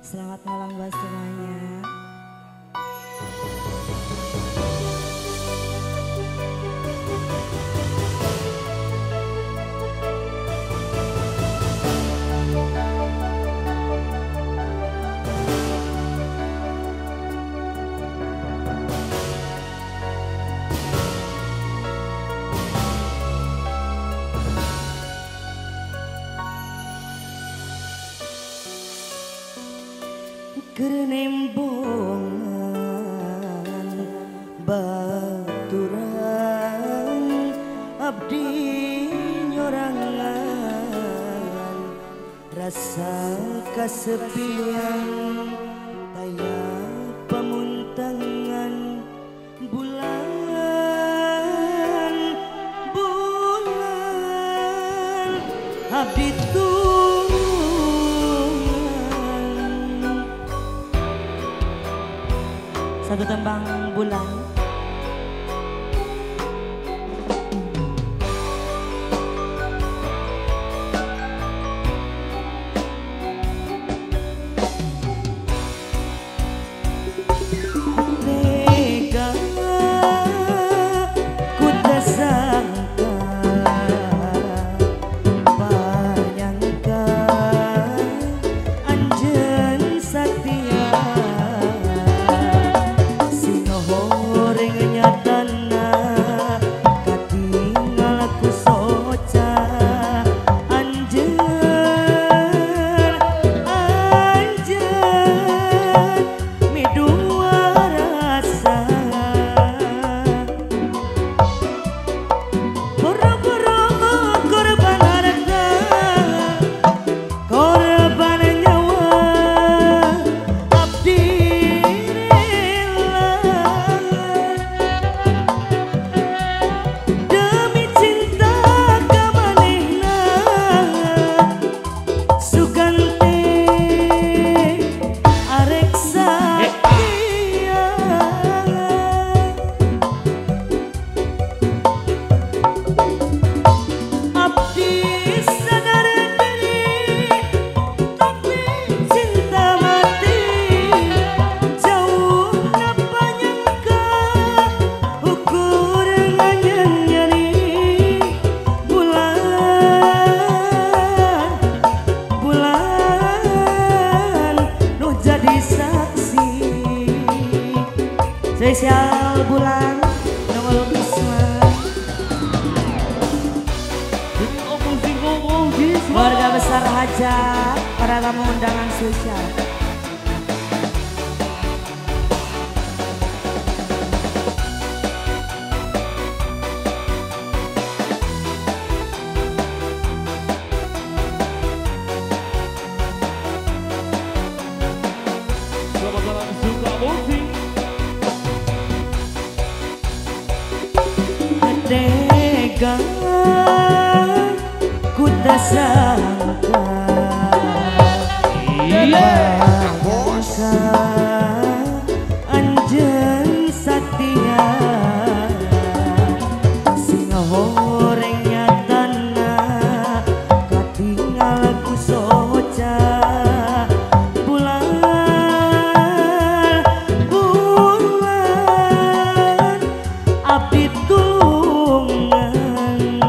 Selamat malam buat semuanya. Kerembongan baturan abdi nyorangan rasa kesepian taya pemuntangan bulan abdi satu tembang bulan. Tega ku tak sangka panyangka anjeun satia spesial bulan nomor keluarga besar hajat para tamu undangan spesial. Selamat malam suka musik. Tega ku tak sangka bangsa anjeun satia singa horeng nyatana katinggal ku soca bulan abdi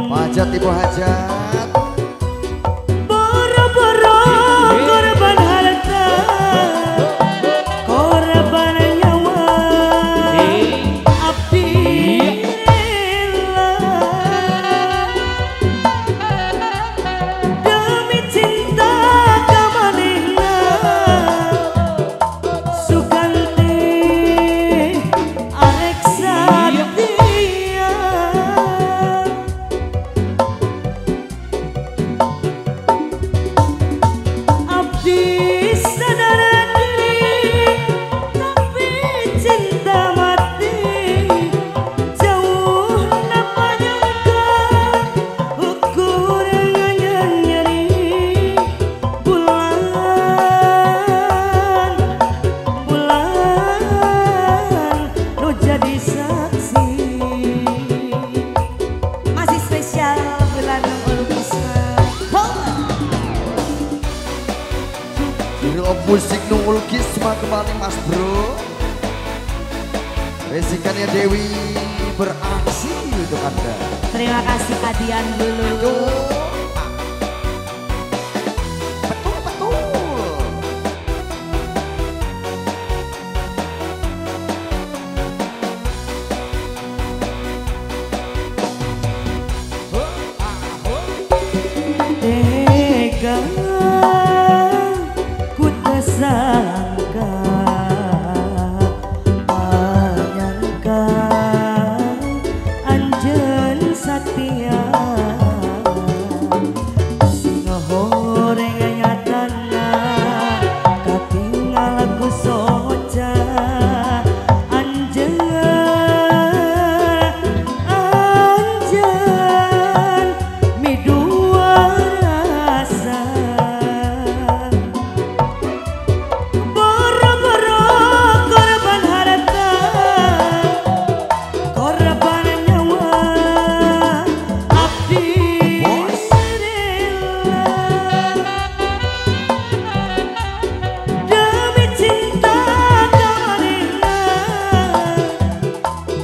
hajat ibu hajat boro-boro korban harta korban nyawa abdi rela demi cinta ka manehna Suganti arek satia. musik nu kembali Mas Bro. Resikannya Dewi beraksi untuk Anda. Terima kasih Adian dulu. Betul. Tega ku tak sangka, menyangka anjen setia ngehoreng nyatana katinggal ku soca anjen midua rasa boro-boro korban harta korban nyawa abdi rela demi cinta kamarena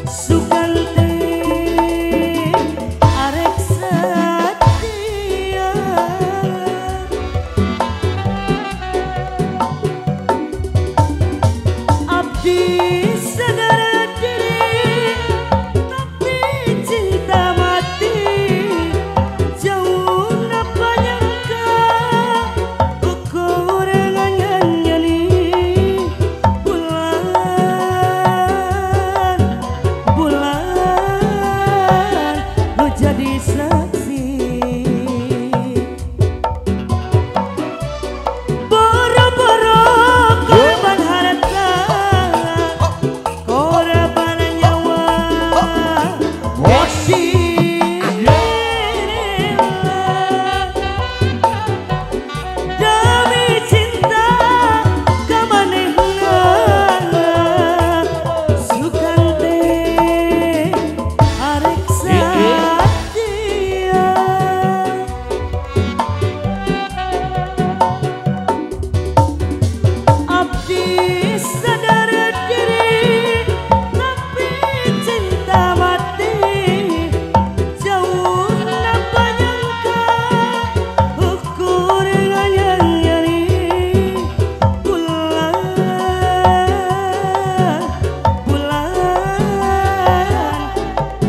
sugante arek setia abdi sadar diri tapi cinta mati jauh napa nyangka kekurangan nyali bulan lu jadi saksi boro-boro korban harta korban nyawa abdi rela demi cinta kamanehna sukante arek satia abdi sadar diri tapi cinta mati jauh napa nyangka ukur ngayang nyari bulan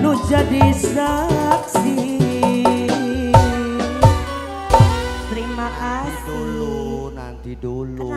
nu jadi saksi. Terima kasih. Dulu, nanti dulu.